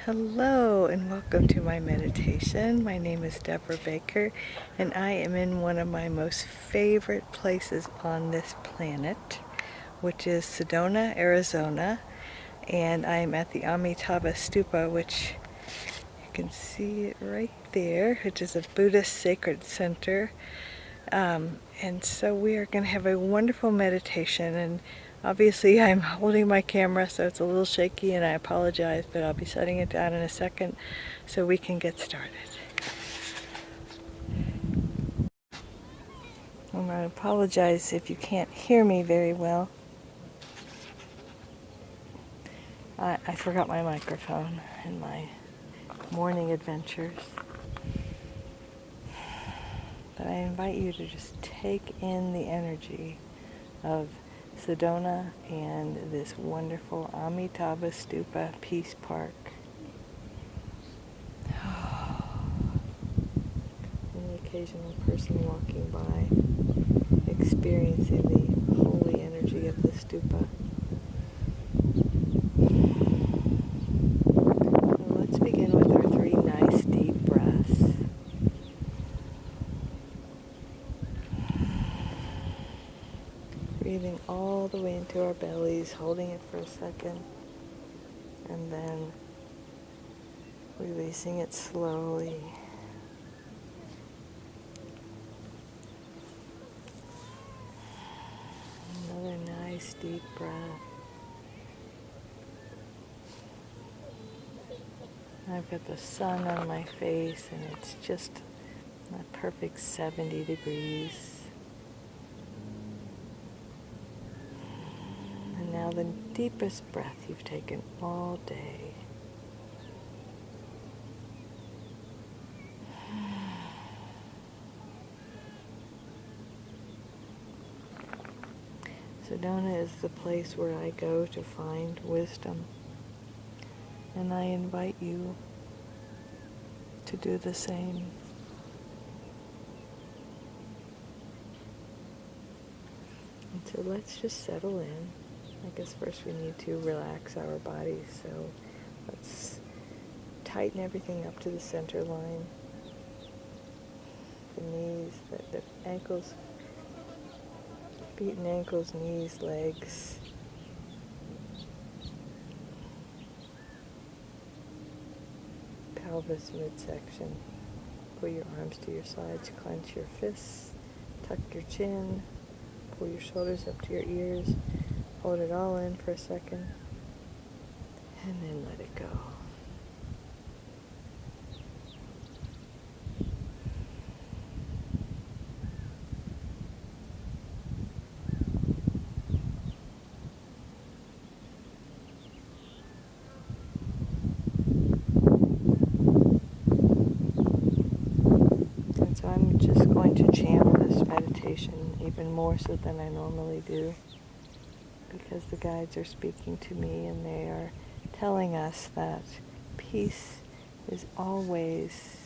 Hello and welcome to my meditation. My name is Debra Baker and I am in one of my most favorite places on this planet, which is Sedona, Arizona. And I'm at the Amitabha Stupa, which you can see it right there, which is a Buddhist sacred center. And so we are going to have a wonderful meditation, and obviously I'm holding my camera so it's a little shaky and I apologize, but I'll be setting it down in a second so we can get started. And I apologize if you can't hear me very well. I forgot my microphone in my morning adventures. But I invite you to just take in the energy of Sedona and this wonderful Amitabha Stupa Peace Park. And the occasional person walking by, experiencing the holy energy of the stupa. Well, let's begin with our 3 nice deep breaths. Breathing all the way into our bellies, holding it for a second, and then releasing it slowly. Another nice deep breath. I've got the sun on my face and it's just a perfect 70 degrees. And now the deepest breath you've taken all day. Sedona is the place where I go to find wisdom, and I invite you to do the same. And so let's just settle in. I guess first we need to relax our bodies, so let's tighten everything up to the center line. The knees, the ankles, feet and ankles, knees, legs. Pelvis midsection. Put your arms to your sides, clench your fists, tuck your chin, pull your shoulders up to your ears, hold it all in for a second, and then let it go. And so I'm just going to channel this meditation even more so than I normally do, because the guides are speaking to me and they are telling us that peace is always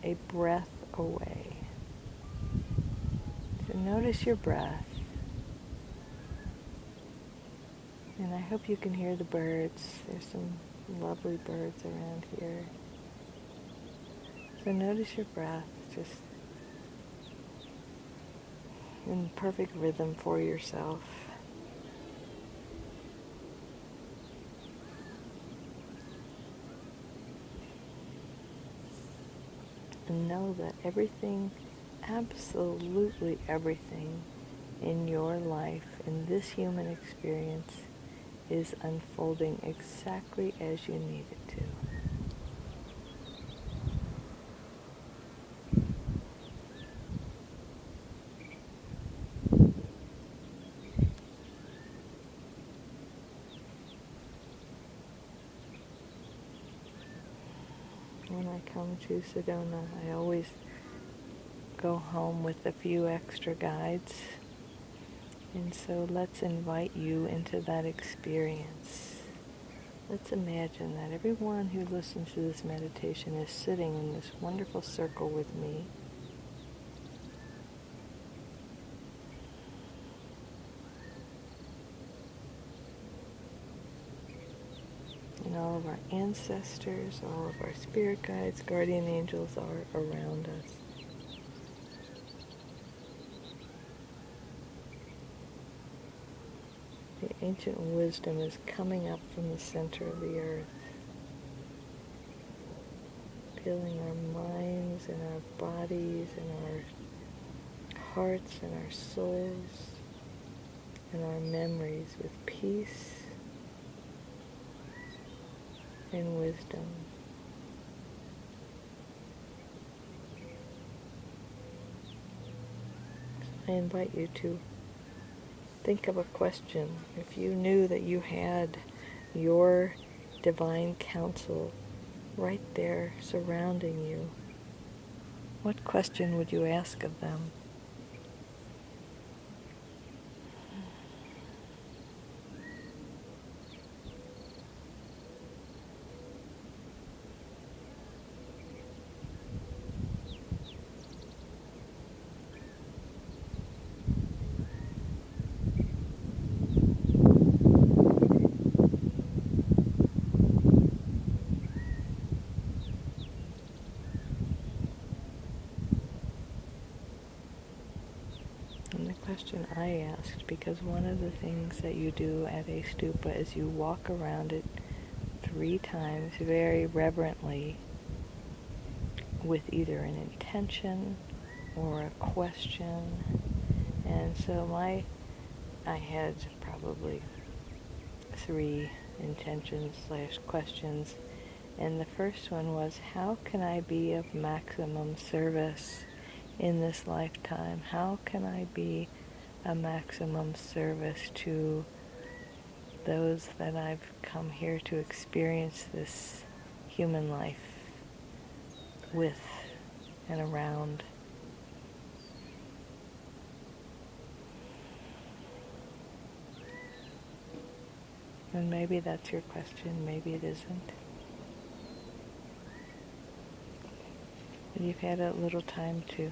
a breath away. So notice your breath. And I hope you can hear the birds. There's some lovely birds around here. So notice your breath, just in perfect rhythm for yourself. And know that everything, absolutely everything in your life, in this human experience, is unfolding exactly as you need it to. When I come to Sedona, I always go home with a few extra guides. And so let's invite you into that experience. Let's imagine that everyone who listens to this meditation is sitting in this wonderful circle with me. And all of our ancestors, all of our spirit guides, guardian angels are around us. The ancient wisdom is coming up from the center of the earth, filling our minds and our bodies and our hearts and our souls and our memories with peace and wisdom. I invite you to think of a question. If you knew that you had your divine counsel right there surrounding you, what question would you ask of them? And the question I asked, because one of the things that you do at a stupa is you walk around it 3 times very reverently with either an intention or a question. And so I had probably 3 intentions / questions. And the first one was, how can I be of maximum service in this lifetime? How can I be a maximum service to those that I've come here to experience this human life with and around? And maybe that's your question, maybe it isn't. But you've had a little time to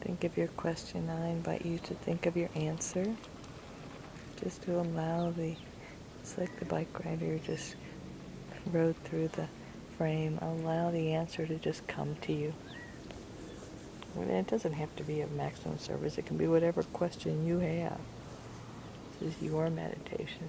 think of your question. I invite you to think of your answer, just to allow it's like the bike rider just rode through the frame, allow the answer to just come to you. And it doesn't have to be of maximum service, it can be whatever question you have. This is your meditation.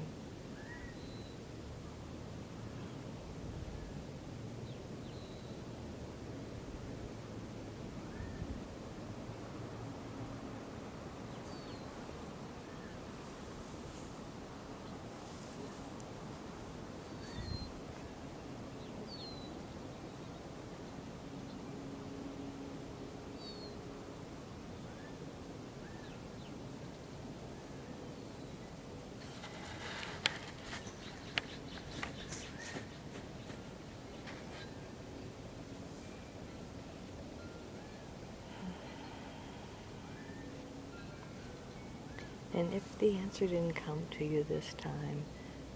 And if the answer didn't come to you this time,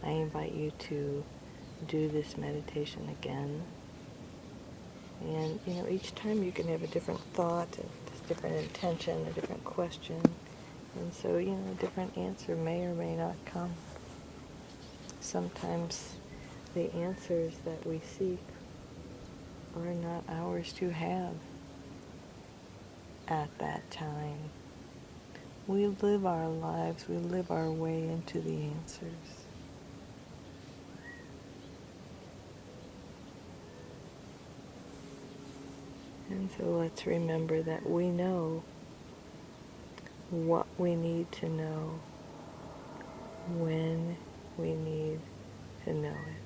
I invite you to do this meditation again. And, each time you can have a different thought, a different intention, a different question. And so, a different answer may or may not come. Sometimes the answers that we seek are not ours to have at that time. We live our lives, we live our way into the answers. And so let's remember that we know what we need to know when we need to know it.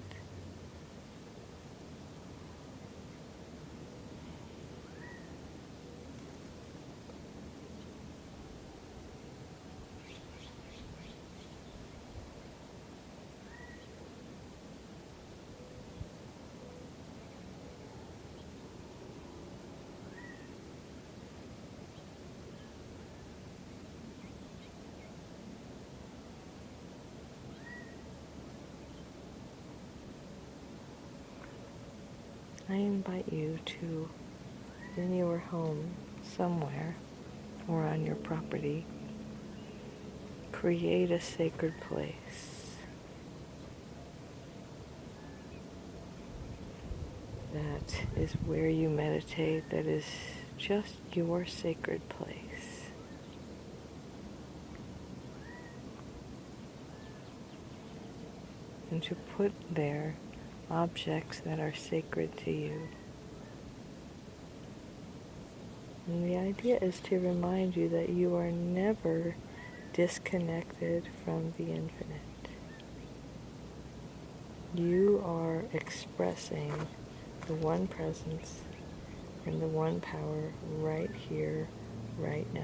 I invite you to, in your home somewhere or on your property, create a sacred place. that is where you meditate, that is just your sacred place. And to put there objects that are sacred to you. And the idea is to remind you that you are never disconnected from the infinite. You are expressing the one presence and the one power right here, right now.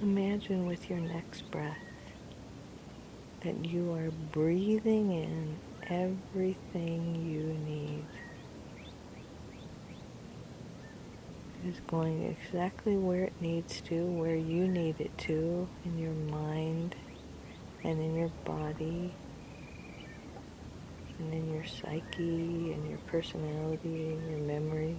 Imagine with your next breath that you are breathing in everything you need. It is going exactly where it needs to, where you need it to, in your mind and in your body and in your psyche and your personality and your memories.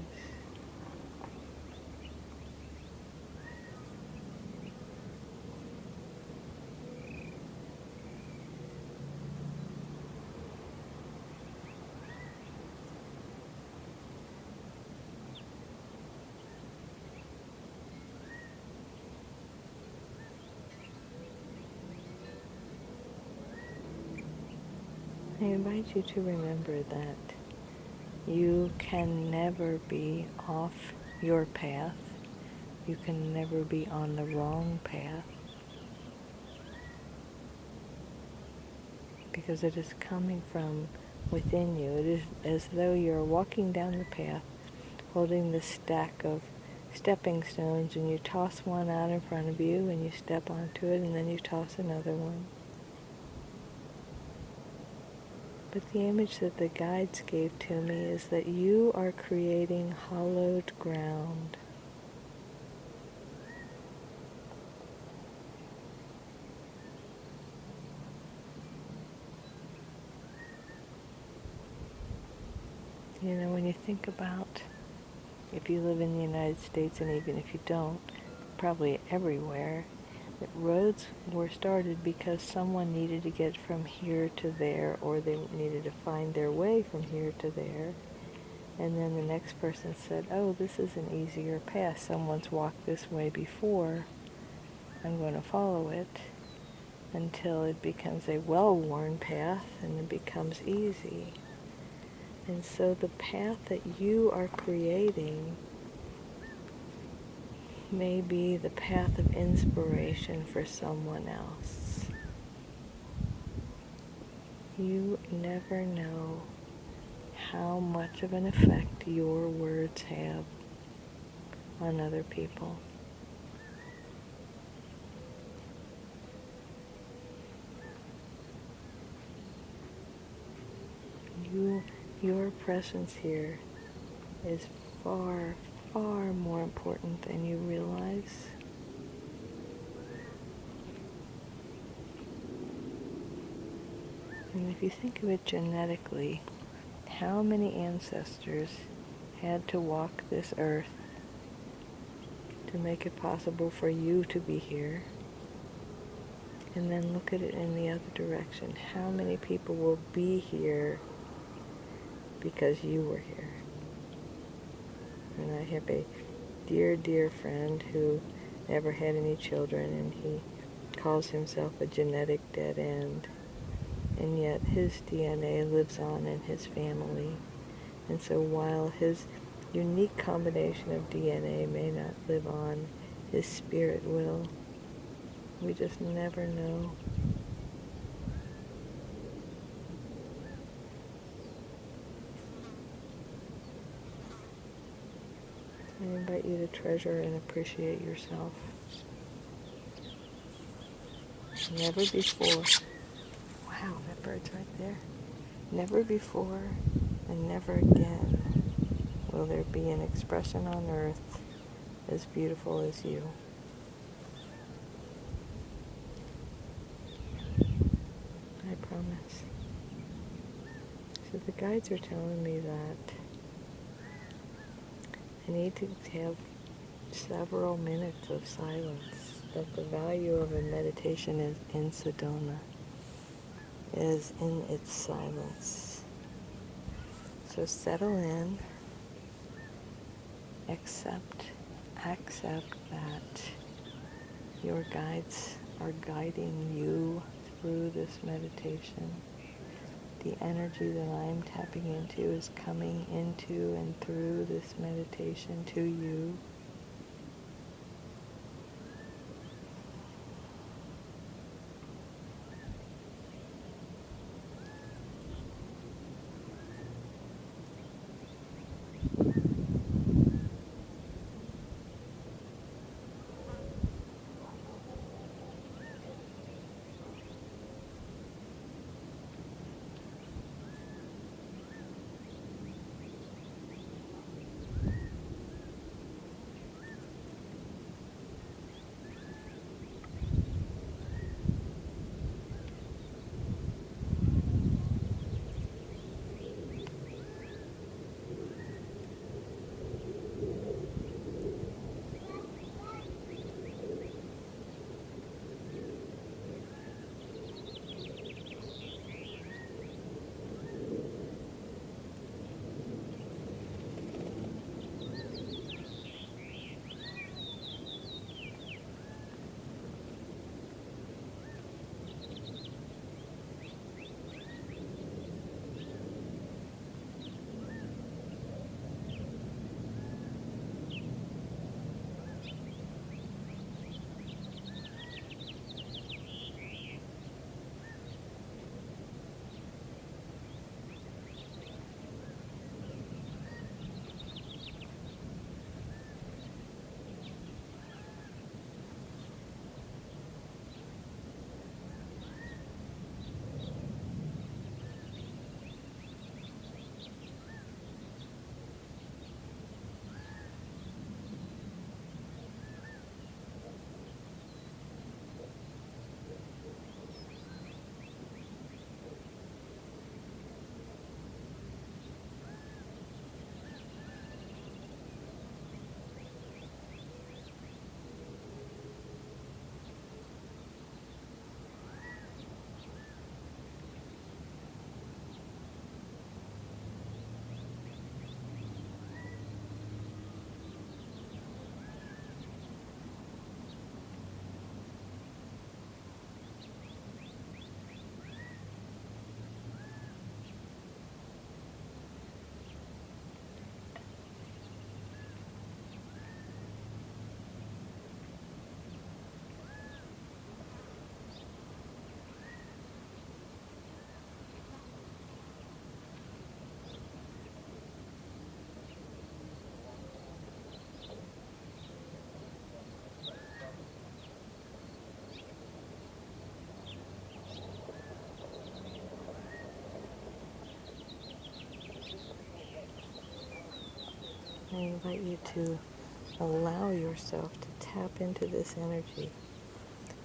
I invite you to remember that you can never be off your path. You can never be on the wrong path, because it is coming from within you. It is as though you're walking down the path, holding this stack of stepping stones, and you toss one out in front of you, and you step onto it, and then you toss another one. But the image that the guides gave to me is that you are creating hallowed ground. You know, when you think about, if you live in the United States, and even if you don't, probably everywhere, that roads were started because someone needed to get from here to there, or they needed to find their way from here to there. And then the next person said, oh, this is an easier path. Someone's walked this way before. I'm going to follow it, until it becomes a well-worn path and it becomes easy. And so the path that you are creating may be the path of inspiration for someone else. You never know how much of an effect your words have on other people. Your presence here is far, far more important than you realize. And if you think of it genetically, how many ancestors had to walk this earth to make it possible for you to be here? And then look at it in the other direction. How many people will be here because you were here? And I have a dear, dear friend who never had any children, and he calls himself a genetic dead end. And yet his DNA lives on in his family. And so while his unique combination of DNA may not live on, his spirit will. We just never know. I invite you to treasure and appreciate yourself. Never before Wow, that bird's right there. Never before and never again will there be an expression on earth as beautiful as you. I promise. So the guides are telling me that I need to have several minutes of silence, that the value of a meditation is in Sedona, is in its silence. So settle in, accept that your guides are guiding you through this meditation. The energy that I'm tapping into is coming into and through this meditation to you. I invite you to allow yourself to tap into this energy,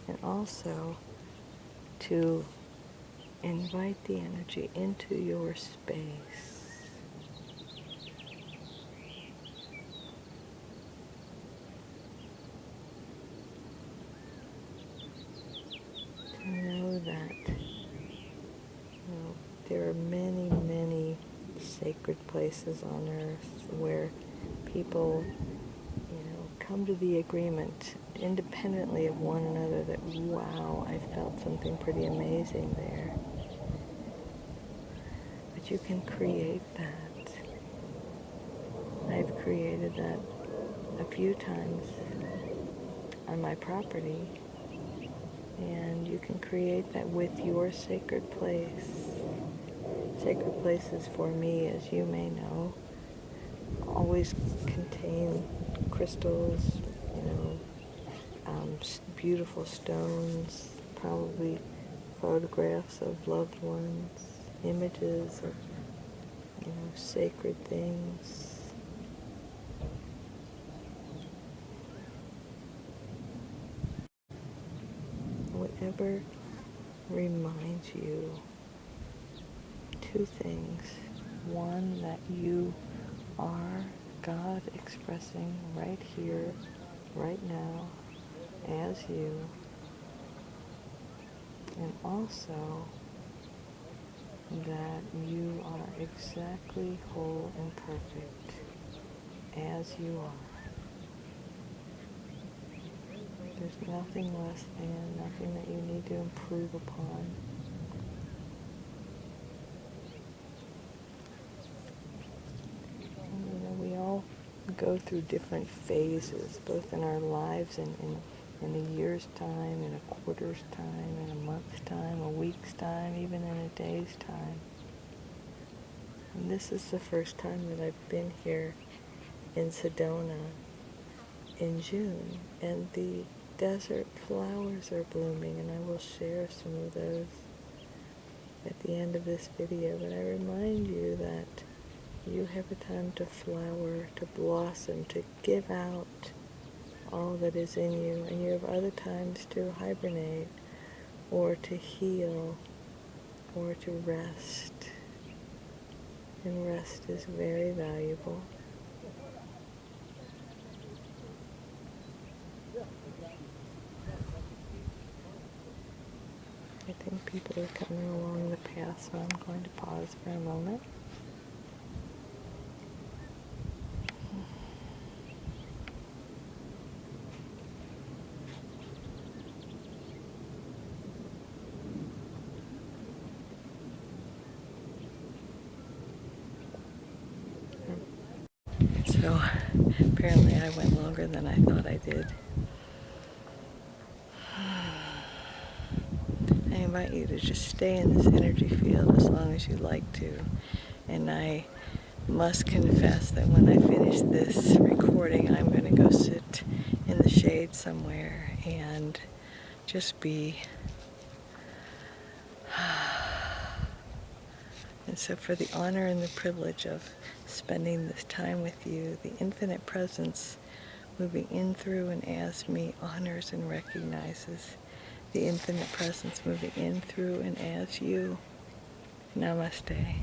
and also to invite the energy into your space. To know that there are many, many sacred places on earth where people, come to the agreement independently of one another that, wow, I felt something pretty amazing there. But you can create that. I've created that a few times on my property, and you can create that with your sacred place. Sacred places for me, as you may know, always contain crystals, beautiful stones, probably photographs of loved ones, images of, sacred things. Whatever reminds you two things. One, that you are God expressing right here, right now, as you. And also that you are exactly whole and perfect as you are. There's nothing less than, nothing that you need to improve upon. We all go through different phases, both in our lives and in a year's time, in a quarter's time, in a month's time, a week's time, even in a day's time. And this is the first time that I've been here in Sedona in June, and the desert flowers are blooming, and I will share some of those at the end of this video. But I remind you that you have a time to flower, to blossom, to give out all that is in you, and you have other times to hibernate, or to heal, or to rest. And rest is very valuable. I think people are coming along the path, so I'm going to pause for a moment. So apparently I went longer than I thought I did. I invite you to just stay in this energy field as long as you like to. And I must confess that when I finish this recording, I'm going to go sit in the shade somewhere and just be. And so for the honor and the privilege of spending this time with you, the infinite presence moving in, through, and as me honors and recognizes the infinite presence moving in, through, and as you. Namaste.